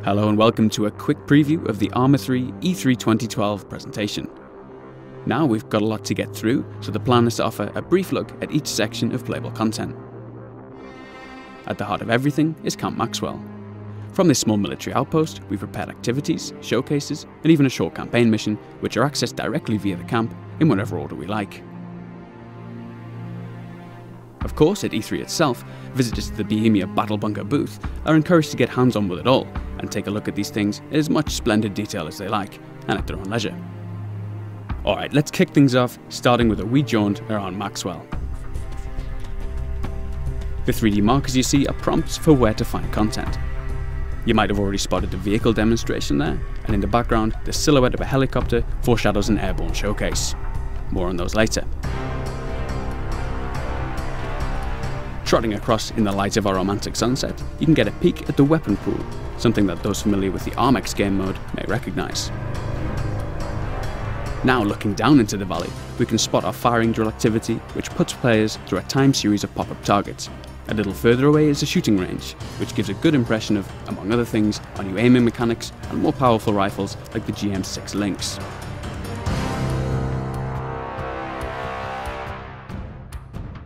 Hello and welcome to a quick preview of the Arma 3 E3 2012 presentation. Now we've got a lot to get through, so the plan is to offer a brief look at each section of playable content. At the heart of everything is Camp Maxwell. From this small military outpost, we've prepared activities, showcases, and even a short campaign mission, which are accessed directly via the camp in whatever order we like. Of course, at E3 itself, visitors to the Bohemia Battle Bunker booth are encouraged to get hands-on with it all and take a look at these things in as much splendid detail as they like, and at their own leisure. Alright, let's kick things off, starting with a wee jaunt around Maxwell. The 3D markers you see are prompts for where to find content. You might have already spotted the vehicle demonstration there, and in the background, the silhouette of a helicopter foreshadows an airborne showcase. More on those later. Trotting across in the light of our romantic sunset, you can get a peek at the weapon pool, something that those familiar with the Armex game mode may recognise. Now looking down into the valley, we can spot our firing drill activity, which puts players through a time series of pop-up targets. A little further away is a shooting range, which gives a good impression of, among other things, our new aiming mechanics and more powerful rifles like the GM6 Lynx.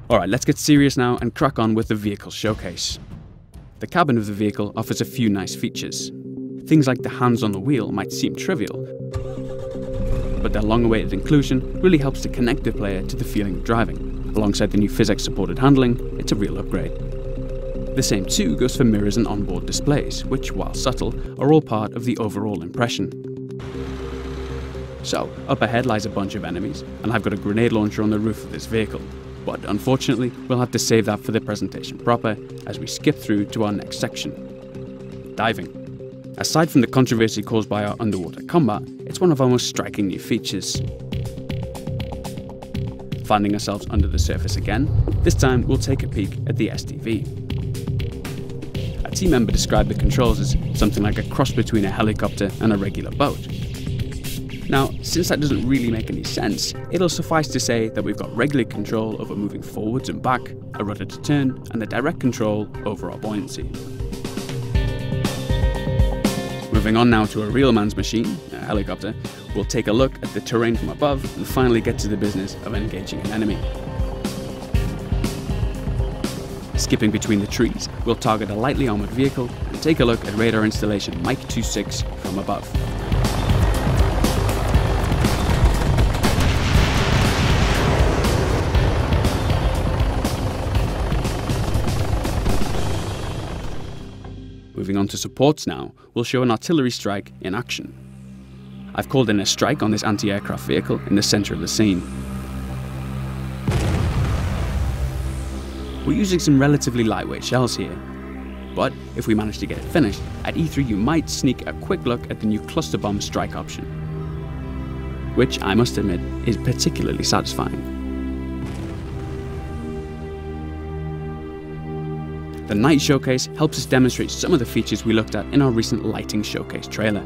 Alright, let's get serious now and crack on with the vehicle showcase. The cabin of the vehicle offers a few nice features. Things like the hands on the wheel might seem trivial, but their long-awaited inclusion really helps to connect the player to the feeling of driving. Alongside the new physics-supported handling, it's a real upgrade. The same too goes for mirrors and onboard displays, which, while subtle, are all part of the overall impression. So, up ahead lies a bunch of enemies, and I've got a grenade launcher on the roof of this vehicle. But unfortunately, we'll have to save that for the presentation proper, as we skip through to our next section. Diving. Aside from the controversy caused by our underwater combat, it's one of our most striking new features. Finding ourselves under the surface again, this time we'll take a peek at the SDV. A team member described the controls as something like a cross between a helicopter and a regular boat. Now, since that doesn't really make any sense, it'll suffice to say that we've got regular control over moving forwards and back, a rudder to turn, and the direct control over our buoyancy. Moving on now to a real man's machine, a helicopter, we'll take a look at the terrain from above and finally get to the business of engaging an enemy. Skipping between the trees, we'll target a lightly armoured vehicle and take a look at radar installation Mike 26 from above. Moving on to supports now, we'll show an artillery strike in action. I've called in a strike on this anti-aircraft vehicle in the centre of the scene. We're using some relatively lightweight shells here, but if we manage to get it finished, at E3 you might sneak a quick look at the new cluster bomb strike option, which I must admit is particularly satisfying. The night showcase helps us demonstrate some of the features we looked at in our recent lighting showcase trailer.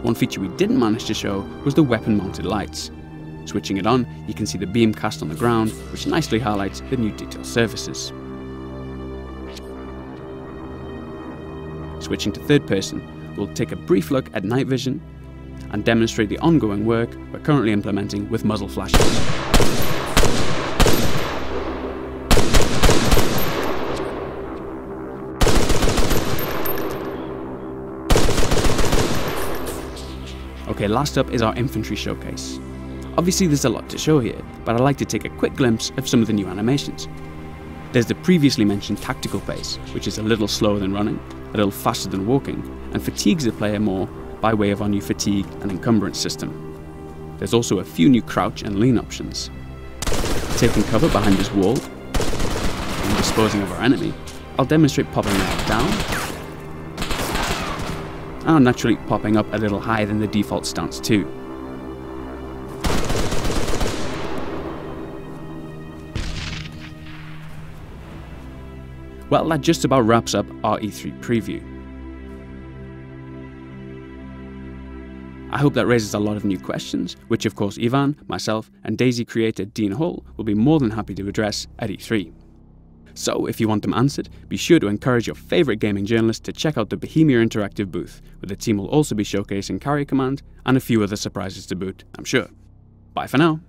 One feature we didn't manage to show was the weapon mounted lights. Switching it on, you can see the beam cast on the ground, which nicely highlights the new detailed surfaces. Switching to third person, we'll take a brief look at night vision and demonstrate the ongoing work we're currently implementing with muzzle flashes. Okay, last up is our infantry showcase. Obviously there's a lot to show here, but I'd like to take a quick glimpse of some of the new animations. There's the previously mentioned tactical pace, which is a little slower than running, a little faster than walking, and fatigues the player more by way of our new fatigue and encumbrance system. There's also a few new crouch and lean options. Taking cover behind this wall and disposing of our enemy, I'll demonstrate popping that down, and naturally popping up a little higher than the default stance too. Well, that just about wraps up our E3 preview. I hope that raises a lot of new questions, which of course Ivan, myself and Daisy creator Dean Hall will be more than happy to address at E3. So if you want them answered, be sure to encourage your favourite gaming journalist to check out the Bohemia Interactive booth, where the team will also be showcasing carrier command and a few other surprises to boot, I'm sure. Bye for now.